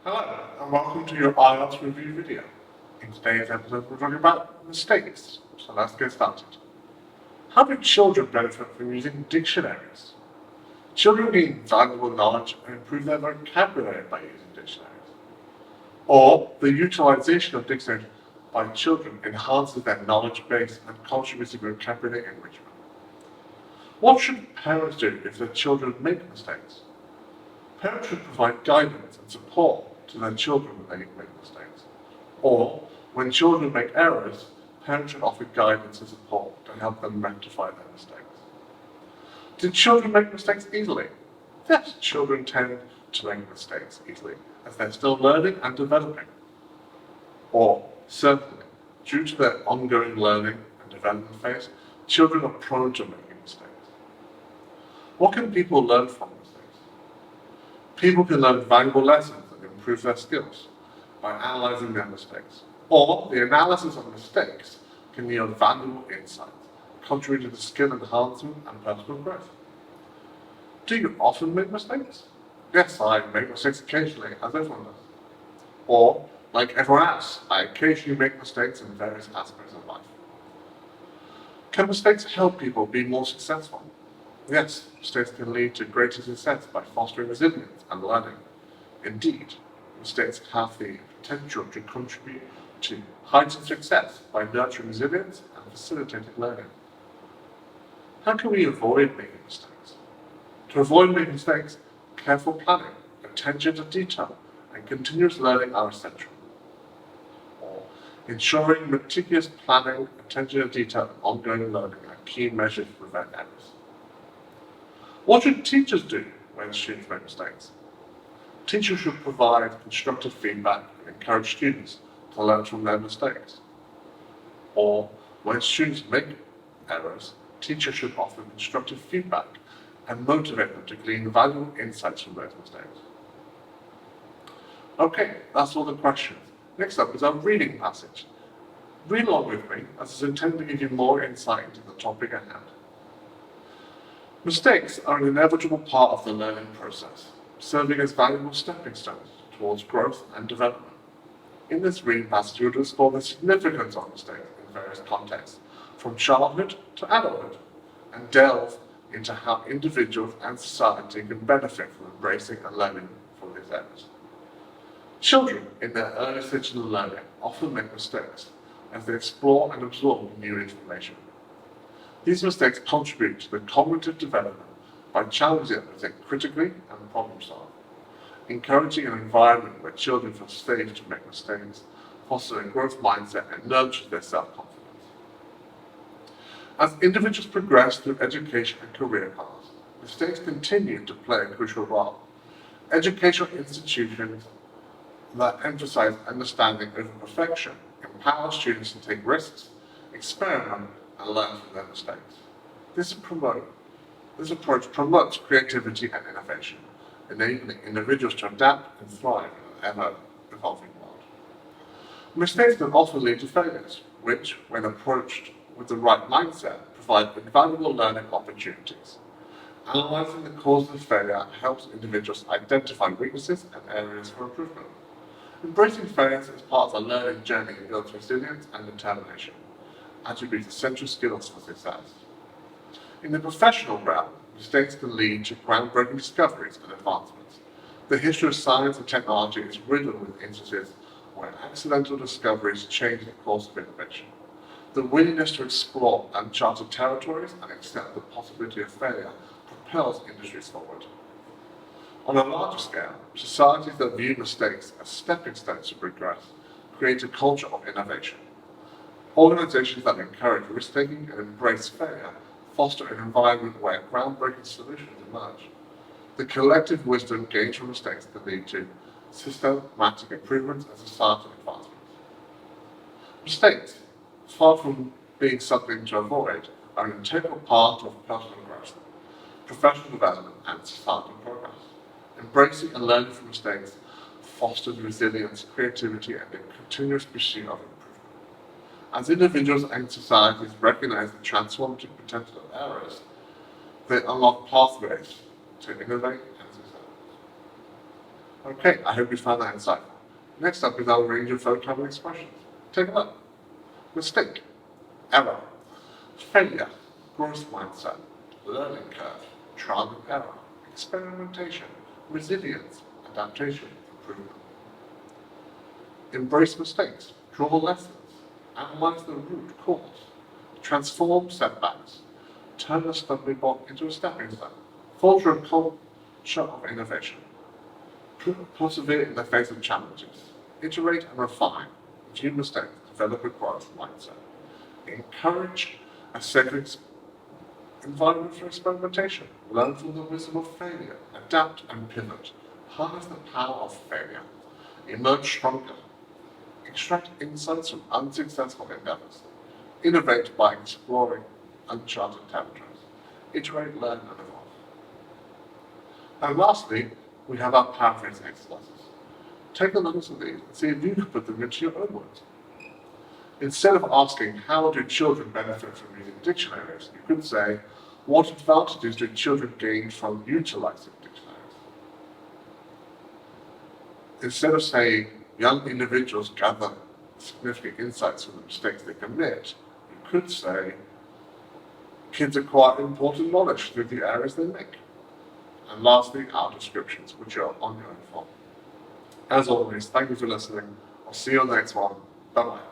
Hello, and welcome to your IELTS review video. In today's episode, we're talking about mistakes, so let's get started. How do children benefit from using dictionaries? Children gain valuable knowledge and improve their vocabulary by using dictionaries. Or the utilization of dictionaries by children enhances their knowledge base and contributes to vocabulary enrichment. What should parents do if their children make mistakes? Parents should provide guidance and support to their children when they make mistakes. Or, when children make errors, parents should offer guidance and support to help them rectify their mistakes. Do children make mistakes easily? Yes, children tend to make mistakes easily, as they're still learning and developing. Or, certainly, due to their ongoing learning and development phase, children are prone to making mistakes. What can people learn from mistakes? People can learn valuable lessons and improve their skills by analyzing their mistakes. Or the analysis of mistakes can yield valuable insights, contributing to skill enhancement and personal growth. Do you often make mistakes? Yes, I make mistakes occasionally, as everyone does. Or, like everyone else, I occasionally make mistakes in various aspects of life. Can mistakes help people be more successful? Yes, mistakes can lead to greater success by fostering resilience and learning. Indeed, mistakes have the potential to contribute to heightened success by nurturing resilience and facilitating learning. How can we avoid making mistakes? To avoid making mistakes, careful planning, attention to detail, and continuous learning are essential. Or, ensuring meticulous planning, attention to detail, and ongoing learning are key measures to prevent errors. What should teachers do when students make mistakes? Teachers should provide constructive feedback and encourage students to learn from their mistakes. Or, when students make errors, teachers should offer constructive feedback and motivate them to glean valuable insights from those mistakes. Okay, that's all the questions. Next up is our reading passage. Read along with me, as it's intended to give you more insight into the topic at hand. Mistakes are an inevitable part of the learning process, serving as valuable stepping stones towards growth and development. In this reading passage, we will explore the significance of mistakes in various contexts, from childhood to adulthood, and delve into how individuals and society can benefit from embracing and learning from these errors. Children, in their early stages of learning, often make mistakes as they explore and absorb new information. These mistakes contribute to the cognitive development by challenging them to think critically and problem solve, encouraging an environment where children feel safe to make mistakes, fostering a growth mindset and nurtures their self-confidence. As individuals progress through education and career paths, mistakes continue to play a crucial role. Educational institutions that emphasize understanding over perfection empower students to take risks, experiment, and learn from their mistakes. This approach promotes creativity and innovation, enabling individuals to adapt and thrive in an ever-evolving world. Mistakes can often lead to failures, which, when approached with the right mindset, provide invaluable learning opportunities. Analyzing the causes of failure helps individuals identify weaknesses and areas for improvement. Embracing failures as part of the learning journey builds resilience and determination, attributes essential skills for success. In the professional realm, mistakes can lead to groundbreaking discoveries and advancements. The history of science and technology is riddled with instances where accidental discoveries change the course of innovation. The willingness to explore uncharted territories and accept the possibility of failure propels industries forward. On a larger scale, societies that view mistakes as stepping stones to progress create a culture of innovation. Organizations that encourage risk-taking and embrace failure foster an environment where groundbreaking solutions emerge. The collective wisdom gained from mistakes can lead to systematic improvements and societal advancements. Mistakes, far from being something to avoid, are an integral part of personal growth, professional development, and societal progress. Embracing and learning from mistakes fosters resilience, creativity, and a continuous pursuit of improvement. As individuals and societies recognize the transformative potential of errors, they unlock pathways to innovate and success. Okay, I hope you found that insightful. Next up is our range of vocabulary expressions. Take a look. Mistake, error, failure, growth mindset, learning curve, trial and error, experimentation, resilience, adaptation, improvement. Embrace mistakes, draw lessons, analyze the root cause, transform setbacks, turn a stumbling block into a stepping stone, foster a culture of innovation, persevere in the face of challenges, iterate and refine, review mistakes, develop a growth mindset, encourage a safe environment for experimentation, learn from the wisdom of failure, adapt and pivot, harness the power of failure, emerge stronger, extract insights from unsuccessful endeavors, innovate by exploring uncharted territories, iterate, learn and evolve. And lastly, we have our paraphrasing exercises. Take a look at these and see if you can put them into your own words. Instead of asking, how do children benefit from using dictionaries, you could say, what advantages do children gain from utilizing dictionaries? Instead of saying, young individuals gather significant insights from the mistakes they commit, you could say, kids acquire important knowledge through the errors they make. And lastly, our descriptions, which are on your own form. As always, thank you for listening. I'll see you on the next one. Bye-bye.